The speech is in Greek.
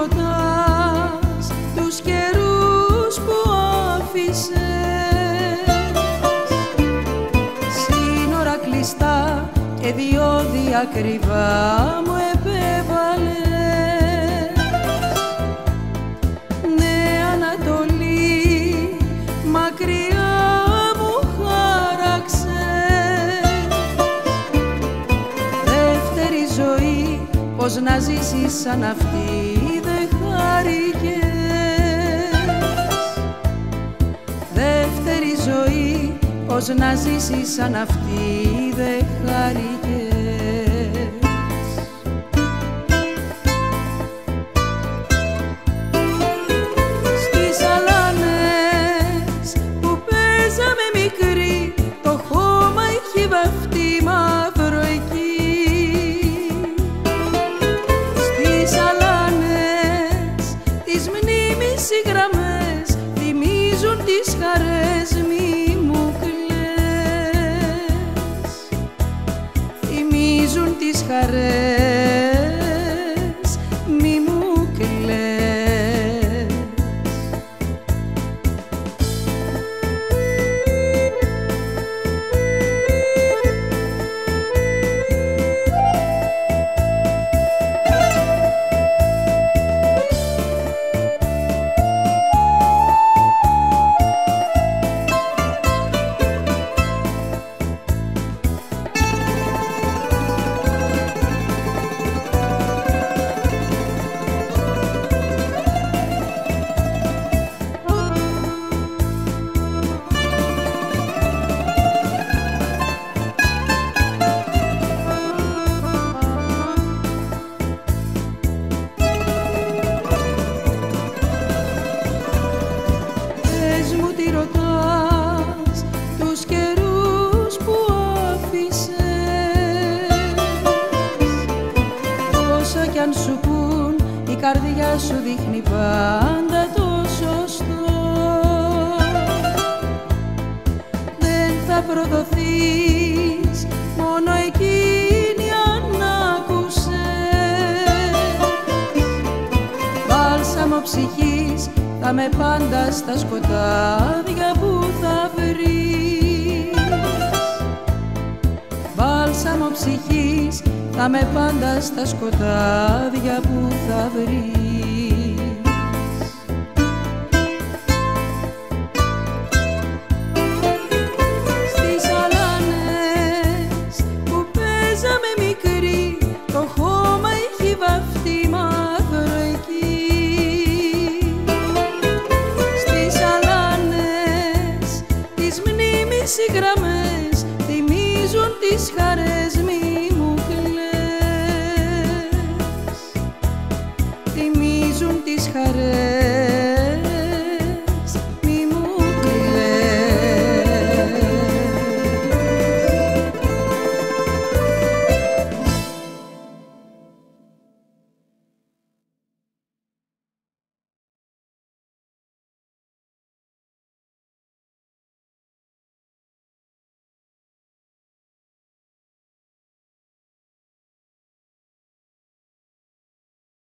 ρωτάς τους καιρούς που άφησες, σύνορα κλειστά και διόδια ακριβά μου επέβαλες. Νέα Ανατολή μακριά μου χάραξες, δεύτερη ζωή πως να ζήσεις σαν αυτή δεν χάρηκες. Δεύτερη ζωή πως να ζήσεις σαν αυτή δεν χάρηκες. Στις αλάνες που παίζαμε μικροί το χώμα έχει βαφτεί μαύρο εκεί. Οι γραμμές θυμίζουν τις χαρές, μη μου κλαις. Θυμίζουν τις χαρές, μη μου κλαις. Τι ρωτάς τους καιρούς που άφησες, όσα κι αν σου πουν η καρδιά σου δείχνει πάντα το σωστό. Δεν θα προδοθείς, μόνο εκείνη αν άκουσες. Μπάλσαμο ψυχής θα με πάντα στα σκοτάδια που θα βρεις. Μπάλσαμο ψυχής θα με πάντα στα σκοτάδια που θα βρεις. Στις αλάνες που παίζαμε μικροί το χώμα έχει βαφτεί μαύρο εκεί. Οι γραμμές θυμίζουν τις χαρές, μη μου κλαις. Θυμίζουν τις χαρές.